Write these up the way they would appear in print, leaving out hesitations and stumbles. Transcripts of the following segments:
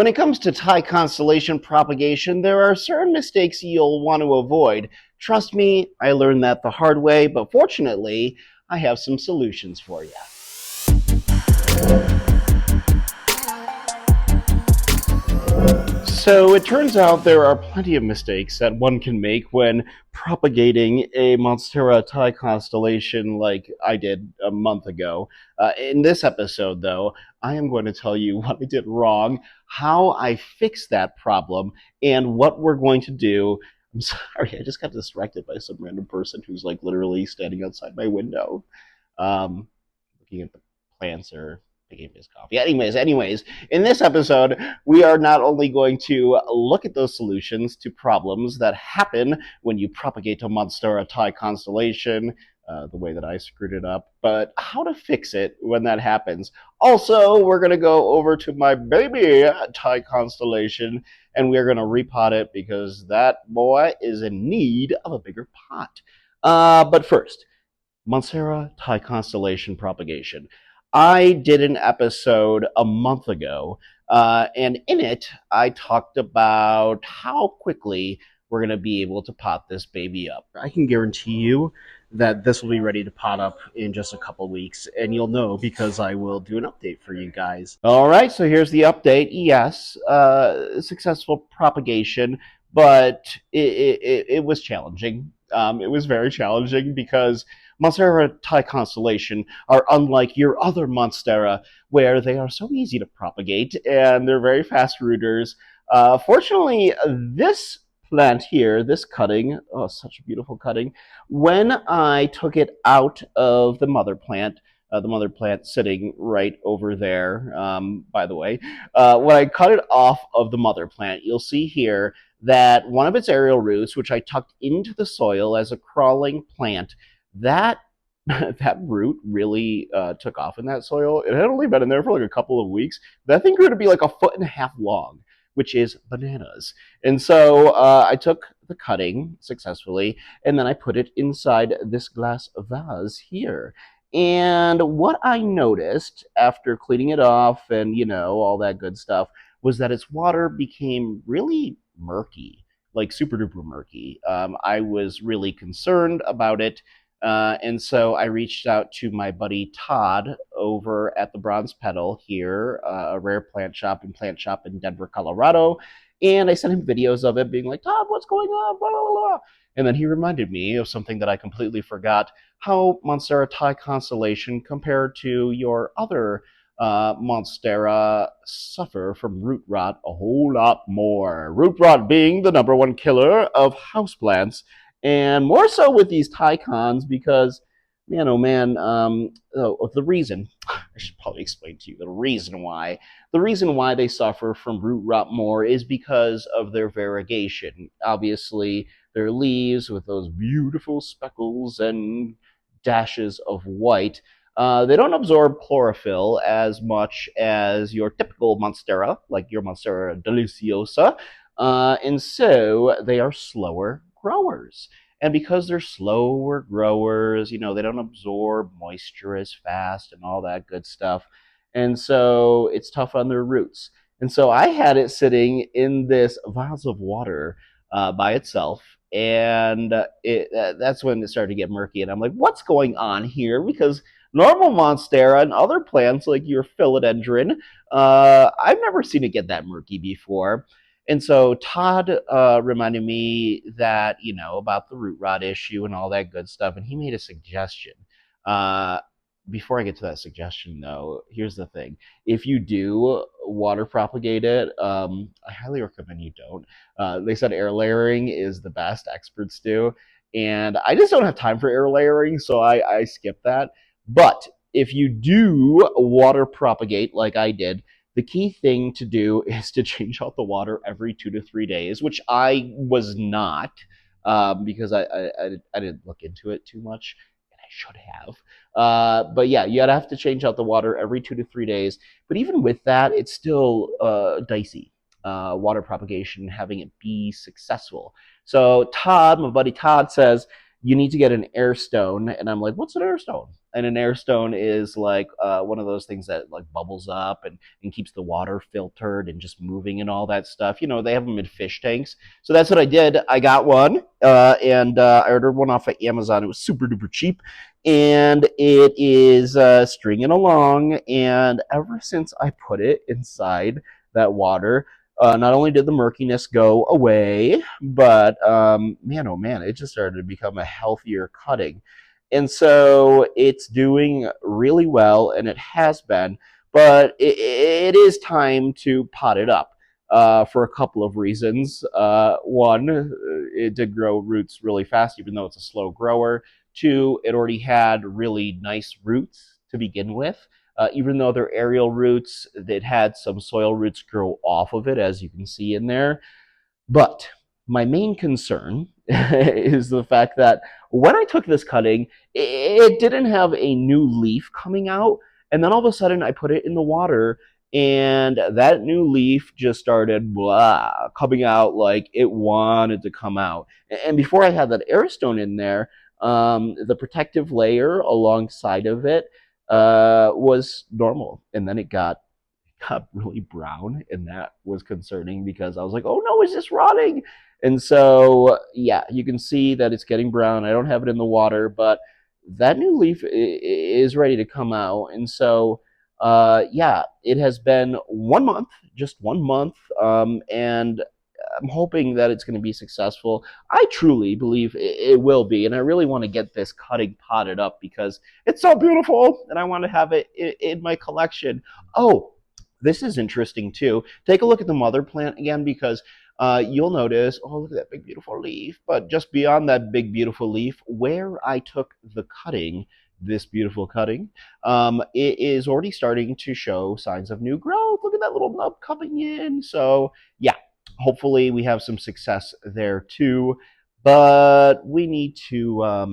When it comes to Thai constellation propagation, there are certain mistakes you'll want to avoid. Trust me, I learned that the hard way, but fortunately, I have some solutions for you. So it turns out there are plenty of mistakes that one can make when propagating a Monstera Thai constellation like I did a month ago. In this episode, though, I am going to tell you what I did wrong, how I fixed that problem, and what we're going to do. I'm sorry, I just got distracted by some random person who's like literally standing outside my window, looking at the plants or picking up his coffee. Anyways, in this episode, we are not only going to look at those solutions to problems that happen when you propagate a Monstera Thai constellation, the way that I screwed it up, but how to fix it when that happens. Also, we're going to go over to my baby Thai constellation, and we're going to repot it because that boy is in need of a bigger pot. But first, Monstera Thai Constellation Propagation. I did an episode a month ago, and in it, I talked about how quickly we're going to be able to pot this baby up. I can guarantee you that this will be ready to pot up in just a couple weeks, and you'll know because I will do an update for you guys. All right, so here's the update. Yes, successful propagation, but it was challenging. It was very challenging because Monstera Thai Constellation are unlike your other Monstera, where they are so easy to propagate and they're very fast rooters. Fortunately, this plant here, this cutting, oh, such a beautiful cutting, when I took it out of the mother plant sitting right over there, by the way, when I cut it off of the mother plant, you'll see here that one of its aerial roots, which I tucked into the soil as a crawling plant, that that root really took off in that soil. It had only been in there for like a couple of weeks. That thing grew to be like 1.5 feet long, which is bananas. And so I took the cutting successfully, and then I put it inside this glass vase here. And what I noticed after cleaning it off and, all that good stuff, was that its water became really murky, like super duper murky. I was really concerned about it. And so I reached out to my buddy Todd over at the Bronze Petal here, a rare plant shop in Denver, Colorado. And I sent him videos of it being like, Todd, what's going on? Blah, blah, blah. And then he reminded me of something that I completely forgot, how Monstera Thai Constellation compared to your other Monstera suffer from root rot a whole lot more. Root rot being the #1 killer of houseplants, and more so with these Thai cons because, man, oh man, the reason, I should probably explain to you the reason why. The reason why they suffer from root rot more is because of their variegation. Obviously, their leaves with those beautiful speckles and dashes of white, they don't absorb chlorophyll as much as your typical Monstera, like your Monstera deliciosa, and so they are slower growers. And because they're slower growers, they don't absorb moisture as fast and all that good stuff. And so it's tough on their roots. And so I had it sitting in this vase of water by itself. And that's when it started to get murky. And I'm like, what's going on here? Because normal Monstera and other plants like your philodendron, I've never seen it get that murky before. And so Todd reminded me that, about the root rot issue and all that good stuff. And he made a suggestion. Before I get to that suggestion, though, here's the thing. If you do water propagate it, I highly recommend you don't. They said air layering is the best, experts do. And I just don't have time for air layering, so I skip that. But if you do water propagate like I did, the key thing to do is to change out the water every 2 to 3 days, which I was not, because I didn't look into it too much, and I should have. But yeah, you'd have to change out the water every 2 to 3 days. But even with that, it's still dicey, water propagation, having it be successful. So Todd, my buddy Todd, says, you need to get an air stone. And I'm like, what's an air stone? and an air stone is like one of those things that like bubbles up and keeps the water filtered and just moving and all that stuff. You know, they have them in fish tanks. So that's what I did. I got one, and I ordered one off of Amazon. It was super duper cheap, and it is stringing along. And ever since I put it inside that water, not only did the murkiness go away, but man, oh man, it just started to become a healthier cutting. And so it's doing really well, and it has been, but it is time to pot it up for a couple of reasons. One, it did grow roots really fast, even though it's a slow grower. Two, it already had really nice roots to begin with. Even though they're aerial roots, it had some soil roots grow off of it, as you can see in there. But my main concern is the fact that when I took this cutting, it didn't have a new leaf coming out. And then all of a sudden, I put it in the water, and that new leaf just started blah, coming out like it wanted to come out. And before I had that air stone in there, the protective layer alongside of it was normal. And then it got really brown, and that was concerning because I was like, oh no, is this rotting? And so yeah, you can see that it's getting brown. I don't have it in the water, but that new leaf is ready to come out. And so yeah, it has been 1 month, just 1 month, and I'm hoping that it's going to be successful. I truly believe it will be, and I really want to get this cutting potted up because it's so beautiful, and I want to have it in my collection. Oh, this is interesting too. Take a look at the mother plant again, because you'll notice, oh, look at that big beautiful leaf. But just beyond that big beautiful leaf, where I took the cutting, this beautiful cutting, it is already starting to show signs of new growth. Look at that little nub coming in. So yeah, hopefully we have some success there too. But we need to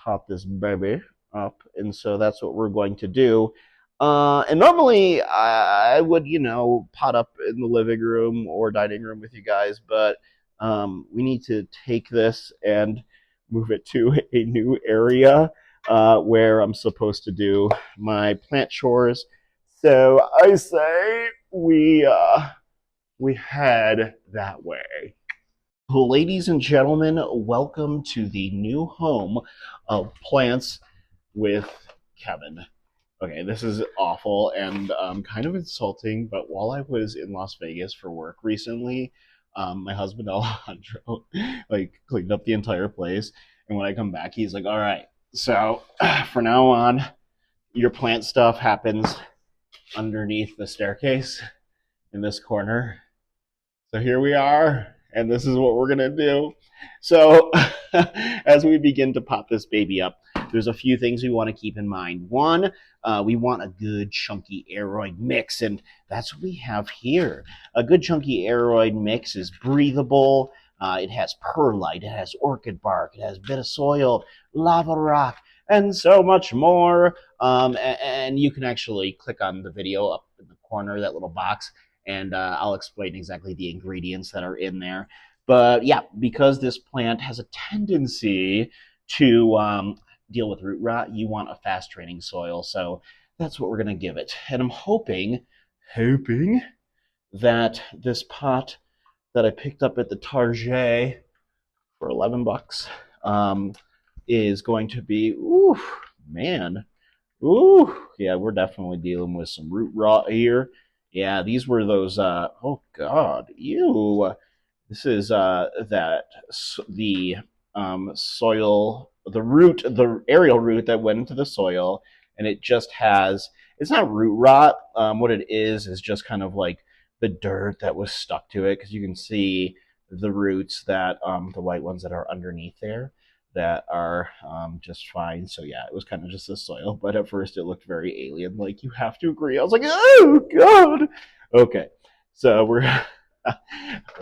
pop this baby up, and so that's what we're going to do. And normally I would, pot up in the living room or dining room with you guys, but we need to take this and move it to a new area where I'm supposed to do my plant chores. So I say we head that way. Ladies and gentlemen, welcome to the new home of Plants with Kevin. Okay, this is awful and kind of insulting, but while I was in Las Vegas for work recently, my husband Alejandro like cleaned up the entire place, and when I come back, he's like, "All right, so for now on, your plant stuff happens underneath the staircase in this corner. So here we are, and this is what we're gonna do." So as we begin to pop this baby up, there's a few things we want to keep in mind. One, we want a good chunky aeroid mix, and that's what we have here. A good chunky aeroid mix is breathable. It has perlite, it has orchid bark, it has a bit of soil, lava rock, and so much more. And you can actually click on the video up in the corner, that little box, and I'll explain exactly the ingredients that are in there. But yeah, because this plant has a tendency to deal with root rot, you want a fast draining soil. So that's what we're going to give it. And I'm hoping that this pot that I picked up at the Target for $11 is going to be, ooh, man. Ooh, yeah, we're definitely dealing with some root rot here. Yeah, these were those, oh God, ew. This is the soil, the aerial root that went into the soil, and it just has, it's not root rot. What it is just kind of like the dirt that was stuck to it, because you can see the roots that, the white ones that are underneath there that are just fine. So yeah, it was kind of just the soil, but at first it looked very alien. Like, you have to agree. I was like, oh God. Okay, so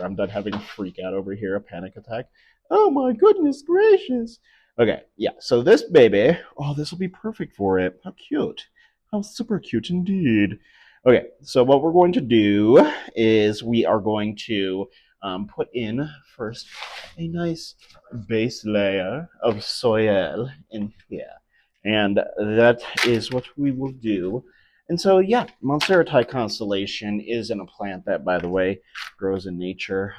I'm done having a freak out over here, a panic attack. Oh my goodness gracious. Okay, yeah, so this baby, oh, this will be perfect for it. How cute. How super cute indeed. Okay, so what we're going to do is we are going to put in first a nice base layer of soil in here. And that is what we will do. And so, yeah, Monstera Thai Constellation isn't a plant that, by the way, grows in nature.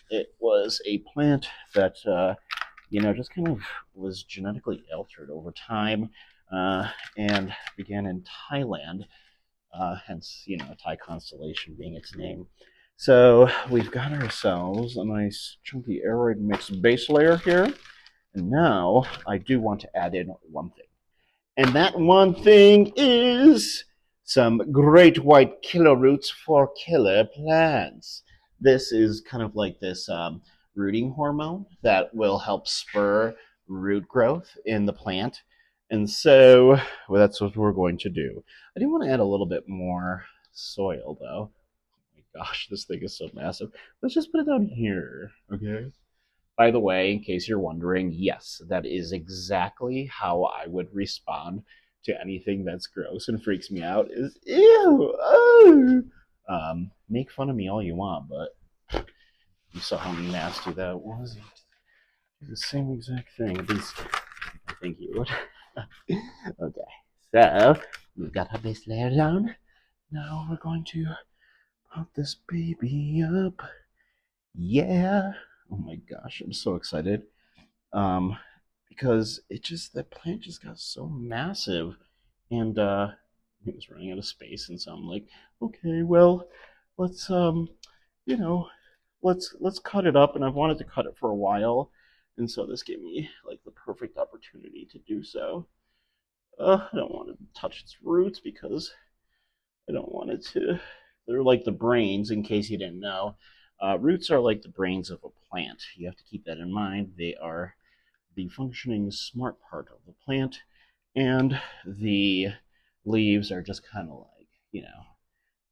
It was a plant that, just kind of was genetically altered over time and began in Thailand, hence, Thai Constellation being its name. So we've got ourselves a nice chunky aeroid mixed base layer here. And now I do want to add in one thing. And that one thing is some great white killer roots for killer plants. This is kind of like this rooting hormone that will help spur root growth in the plant. And so that's what we're going to do. I do want to add a little bit more soil though. Oh my gosh, this thing is so massive. Let's just put it down here, okay? By the way, in case you're wondering, yes, that is exactly how I would respond to anything that's gross and freaks me out. Is ew, oh. Make fun of me all you want, but you saw how nasty that was. The same exact thing. At least I think you would. Okay, so we've got our base layer down. Now we're going to pop this baby up. Yeah. Oh my gosh, I'm so excited. Um, because the plant just got so massive, and it was running out of space, and so I'm like, okay, well, let's you know, let's cut it up, and I've wanted to cut it for a while, and so this gave me like the perfect opportunity to do so. I don't want to touch its roots because I don't want it to. They're like the brains, in case you didn't know. Roots are like the brains of a plant. You have to keep that in mind. They are the functioning smart part of the plant, and the leaves are just kind of like,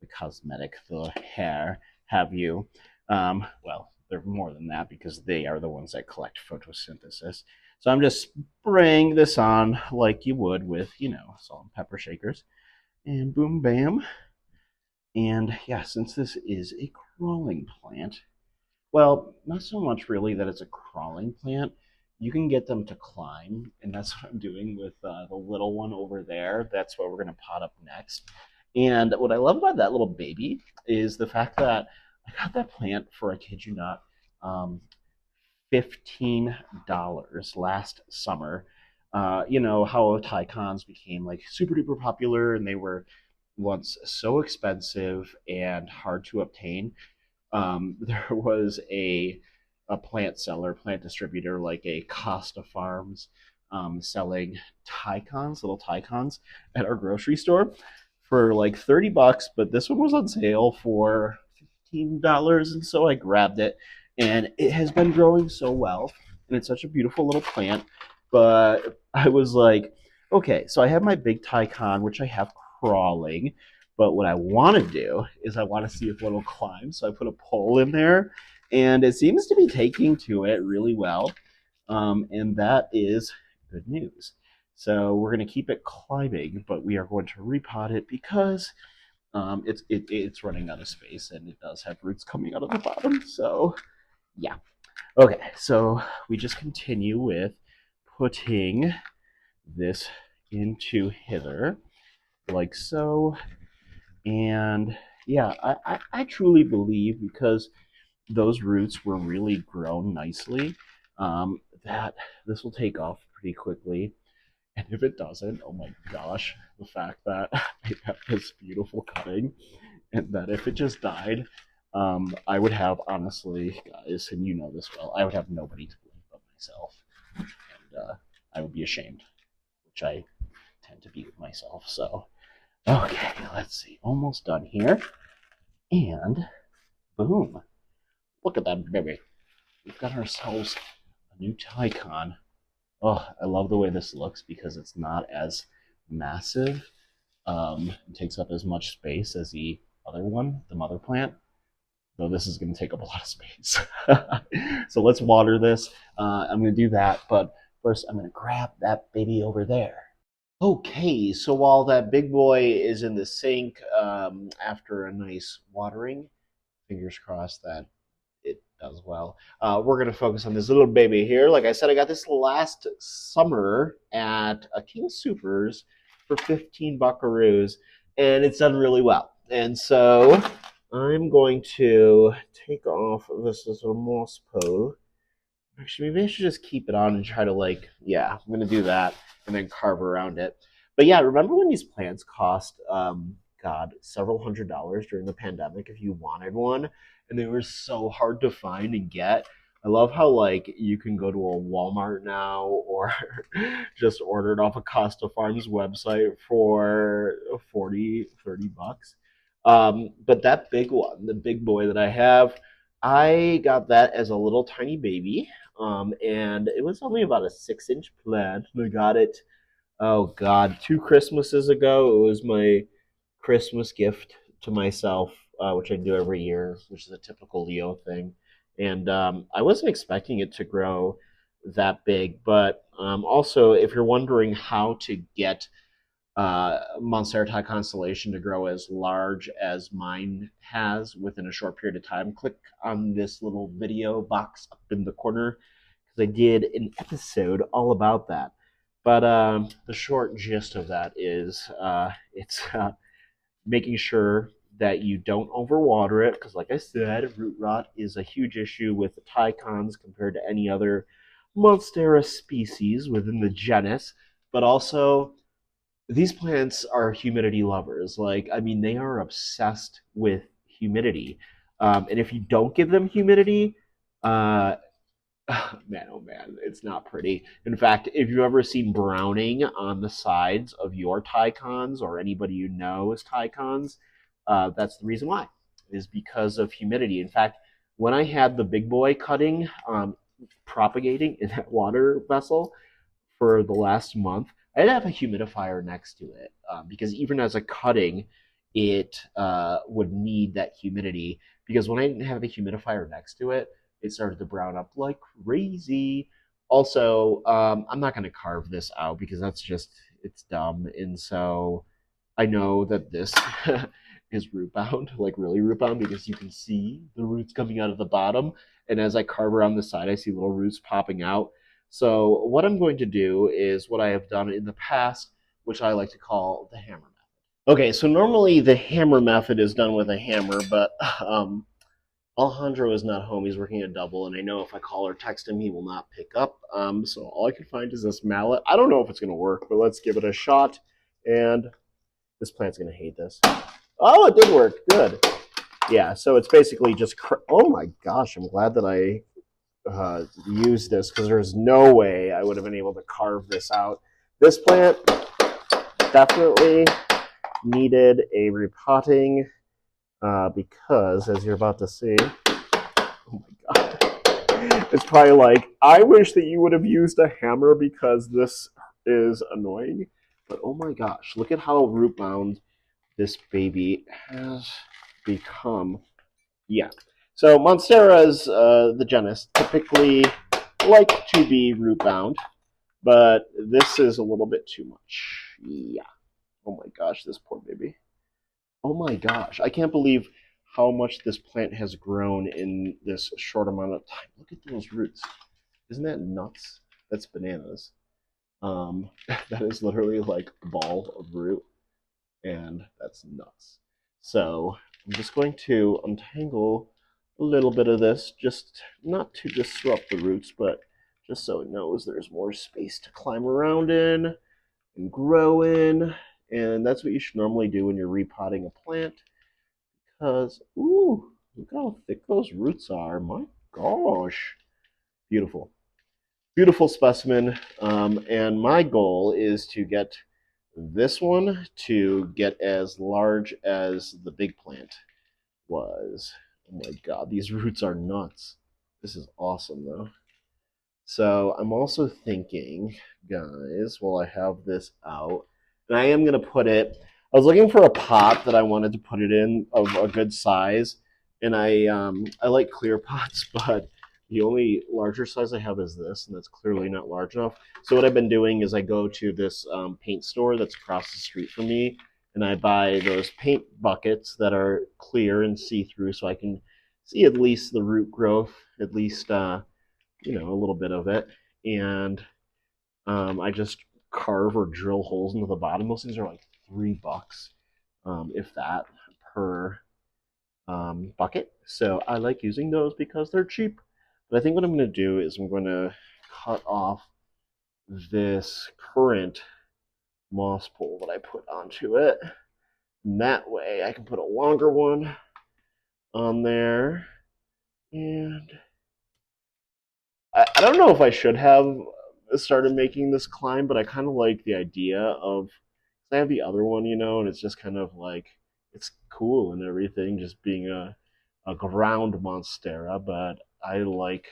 the cosmetic, the hair, have you. Well, they're more than that because they are the ones that collect photosynthesis. So I'm just spraying this on like you would with, salt and pepper shakers. And boom, bam. And yeah, since this is a crawling plant, well, not so much really that it's a crawling plant. You can get them to climb, and that's what I'm doing with the little one over there. That's what we're going to pot up next. And what I love about that little baby is the fact that I got that plant for, I kid you not, $15 last summer. You know how Tycons became like super duper popular, and they were once so expensive and hard to obtain. There was a plant seller, plant distributor like a Costa Farms, selling Tycons, little Tycons, at our grocery store for like $30, but this one was on sale for $15, and so I grabbed it, and it has been growing so well, and it's such a beautiful little plant. But I was like, okay, so I have my big Tycon, which I have crawling, but what I want to do is I want to see if one will climb. So I put a pole in there, and it seems to be taking to it really well. And that is good news. So we're going to keep it climbing, but we are going to repot it because it's running out of space, and it does have roots coming out of the bottom. So yeah. Okay, so we just continue with putting this into hither, like so. And yeah, I truly believe, because those roots were really grown nicely, that this will take off pretty quickly. And if it doesn't, oh my gosh, the fact that I have this beautiful cutting, and that if it just died, I would have, honestly, guys, and you know this well, I would have nobody to blame but myself. And I would be ashamed, which I tend to be with myself. So, okay, let's see. Almost done here. And boom. Look at that baby. We've got ourselves a new Tycon. Oh, I love the way this looks because it's not as massive. It takes up as much space as the other one, the mother plant. Though this is going to take up a lot of space. So let's water this. I'm going to do that, but first I'm going to grab that baby over there. Okay, so while that big boy is in the sink, after a nice watering, fingers crossed that it as well. We're going to focus on this little baby here. Like I said, I got this last summer at a King Supers for 15 buckaroos, and it's done really well. And so I'm going to take off this little moss pole. Actually, maybe I should just keep it on and try to yeah, I'm gonna do that and then carve around it. But yeah, remember when these plants cost, God, several $100s during the pandemic if you wanted one, and they were so hard to find and get. I love how you can go to a Walmart now or just order it off a Costa Farms website for 40, 30 bucks. But that big one, the big boy that I have, I got that as a little tiny baby, and it was only about a 6-inch plant. And I got it, oh God, 2 Christmases ago. It was my Christmas gift to myself, which I do every year, which is a typical Leo thing. And I wasn't expecting it to grow that big, but also, if you're wondering how to get Monstera Thai Constellation to grow as large as mine has within a short period of time, click on this little video box up in the corner because I did an episode all about that. But the short gist of that is it's making sure that you don't overwater it because, like I said, root rot is a huge issue with the Tycons compared to any other Monstera species within the genus, but also these plants are humidity lovers. I mean, they are obsessed with humidity. And if you don't give them humidity, uh, man, oh man, it's not pretty. In fact, if you've ever seen browning on the sides of your Tycons or anybody you know is Tycons, that's the reason why, is because of humidity. In fact, when I had the big boy cutting, propagating in that water vessel, for the last month, I had to have a humidifier next to it because even as a cutting, it would need that humidity. Because when I didn't have a humidifier next to it, it started to brown up like crazy. Also, I'm not going to carve this out because that's just, it's dumb. And so I know that this is root bound, like really root bound, because you can see the roots coming out of the bottom. And as I carve around the side, I see little roots popping out. So what I'm going to do is what I have done in the past, which I like to call the hammer method. Okay, so normally the hammer method is done with a hammer, but Alejandro is not home. He's working a double, and I know if I call or text him, he will not pick up. So all I can find is this mallet. I don't know if it's going to work, but let's give it a shot. And this plant's going to hate this. Oh, it did work. Good. Yeah, so it's basically just... Oh my gosh, I'm glad that I use this because there's no way I would have been able to carve this out. This plant definitely needed a repotting because, as you're about to see, oh my god, it's probably like, I wish that you would have used a hammer because this is annoying. But oh my gosh, look at how root bound this baby has become. Yeah. So Monsteras, the genus, typically like to be root bound, but this is a little bit too much. Yeah. Oh my gosh, this poor baby. Oh my gosh, I can't believe how much this plant has grown in this short amount of time. Look at those roots. Isn't that nuts? That's bananas. That is literally like a ball of root, and that's nuts. So I'm just going to untangle a little bit of this, just not to disrupt the roots, but just so it knows there's more space to climb around in and grow in. And that's what you should normally do when you're repotting a plant, because, ooh, look how thick those roots are. My gosh. Beautiful. Beautiful specimen. And my goal is to get this one to get as large as the big plant was. Oh my god, these roots are nuts. This is awesome though. So I'm also thinking, guys, while I have this out, and I am going to put it, I was looking for a pot that I wanted to put it in of a good size, and I like clear pots, but the only larger size I have is this, and that's clearly not large enough. So what I've been doing is I go to this paint store that's across the street from me, and I buy those paint buckets that are clear and see-through so I can see at least the root growth, at least a little bit of it. And I just carve or drill holes into the bottom. Those things are like $3, if that, per bucket. So I like using those because they're cheap. But I think what I'm going to do is I'm going to cut off this current moss pole that I put onto it. And that way I can put a longer one on there. And I don't know if I should have started making this climb, but I kind of like the idea of. I have the other one, and it's just kind of like it's cool and everything, just being a ground monstera. But I like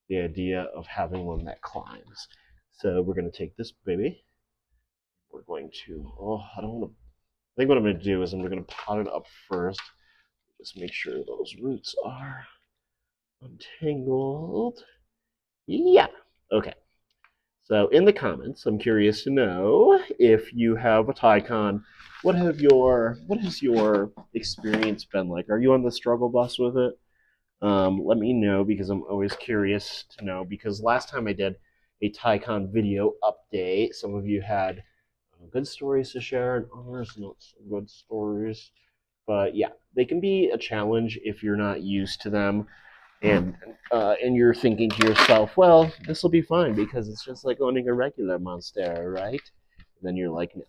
the idea of having one that climbs. So we're gonna take this baby. We're going to. Oh, I don't want to. I think what I'm gonna do is I'm gonna pot it up first. Just make sure those roots are untangled. Yeah. Okay. So in the comments, I'm curious to know if you have a Tycon. What has your experience been like? Are you on the struggle bus with it? Let me know because I'm always curious to know. Because last time I did a Tycon video update, some of you had good stories to share and others not so good stories. But yeah, they can be a challenge if you're not used to them and you're thinking to yourself, well, this will be fine because it's just like owning a regular Monstera, right? And then you're like, no,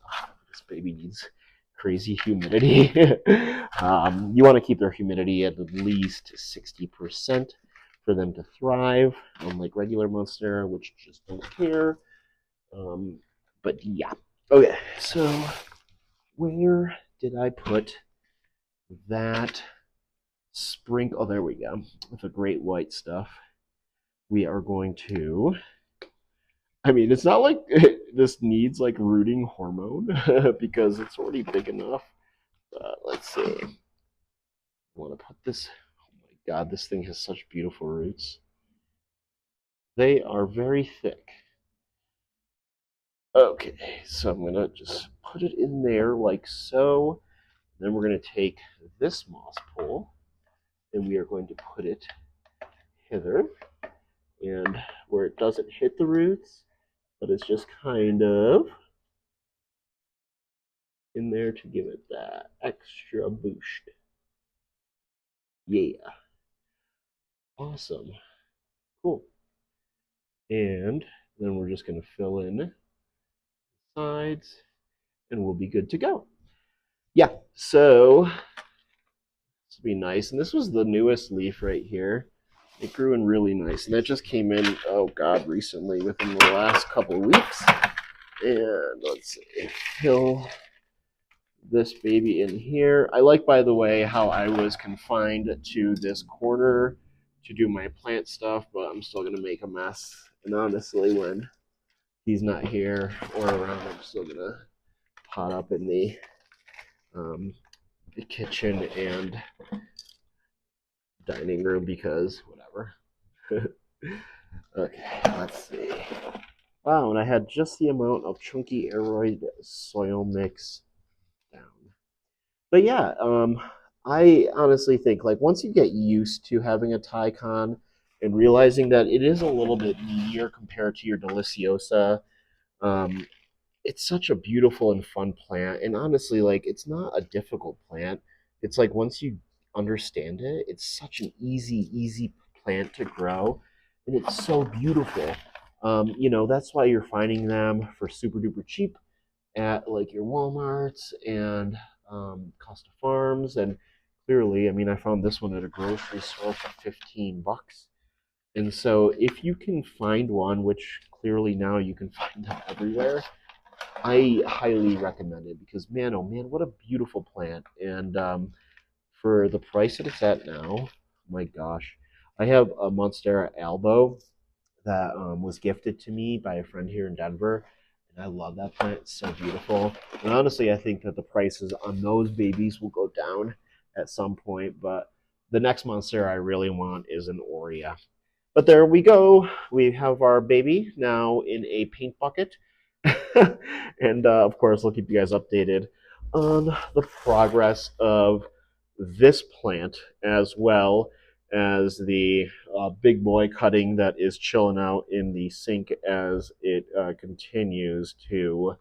this baby needs crazy humidity. You want to keep their humidity at least 60% for them to thrive, unlike regular Monstera, which just don't care. But yeah. Okay, so where did I put that sprinkle? Oh, there we go. With the great white stuff. We are going to. I mean, it's not like this needs like rooting hormone because it's already big enough. Let's see. I want to put this. Oh my god, this thing has such beautiful roots. They are very thick. Okay, so I'm gonna just put it in there like so. Then we're gonna take this moss pole and we are going to put it hither, and where it doesn't hit the roots, but it's just kind of in there to give it that extra boost. Yeah. Awesome. Cool. And then we're just going to fill in the sides and we'll be good to go. Yeah, so this will be nice. And this was the newest leaf right here. It grew in really nice. And that just came in, oh God, recently within the last couple of weeks. And let's see, fill this baby in here. I like, by the way, how I was confined to this corner to do my plant stuff, but I'm still gonna make a mess. And honestly, when he's not here or around, I'm still gonna pot up in the kitchen and dining room because whatever. Okay, let's see. Wow, and I had just the amount of chunky aeroid soil mix down. But yeah, I honestly think like once you get used to having a Tycon and realizing that it is a little bit meatier compared to your Deliciosa, um, it's such a beautiful and fun plant. And honestly, like it's not a difficult plant. It's like once you understand it, it's such an easy plant to grow, and it's so beautiful. That's why you're finding them for super duper cheap at like your Walmarts and Costa Farms. And clearly, I mean, I found this one at a grocery store for $15. And so, if you can find one, which clearly now you can find them everywhere, I highly recommend it because man, oh man, what a beautiful plant! And for the price that it's at now, oh my gosh, I have a Monstera albo that was gifted to me by a friend here in Denver, and I love that plant. It's so beautiful. And honestly, I think that the prices on those babies will go down at some point. But the next Monstera I really want is an Aurea. But there we go. We have our baby now in a paint bucket. And of course, I'll keep you guys updated on the progress of this plant as well. as the big boy cutting that is chilling out in the sink as it continues to,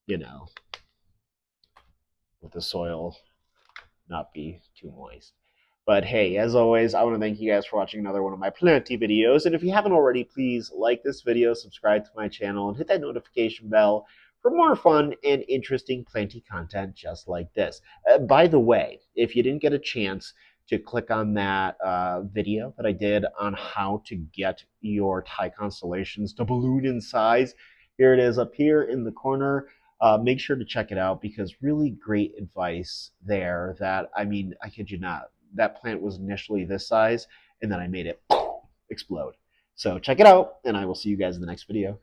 you know, with the soil not be too moist. But hey, as always, I want to thank you guys for watching another one of my plenty videos. And if you haven't already, please like this video, subscribe to my channel, and hit that notification bell for more fun and interesting plenty content just like this. By the way, if you didn't get a chance to click on that video that I did on how to get your Thai constellations to balloon in size, here it is up here in the corner. Make sure to check it out because really great advice there that, I mean, I kid you not, that plant was initially this size and then I made it explode. So check it out and I will see you guys in the next video.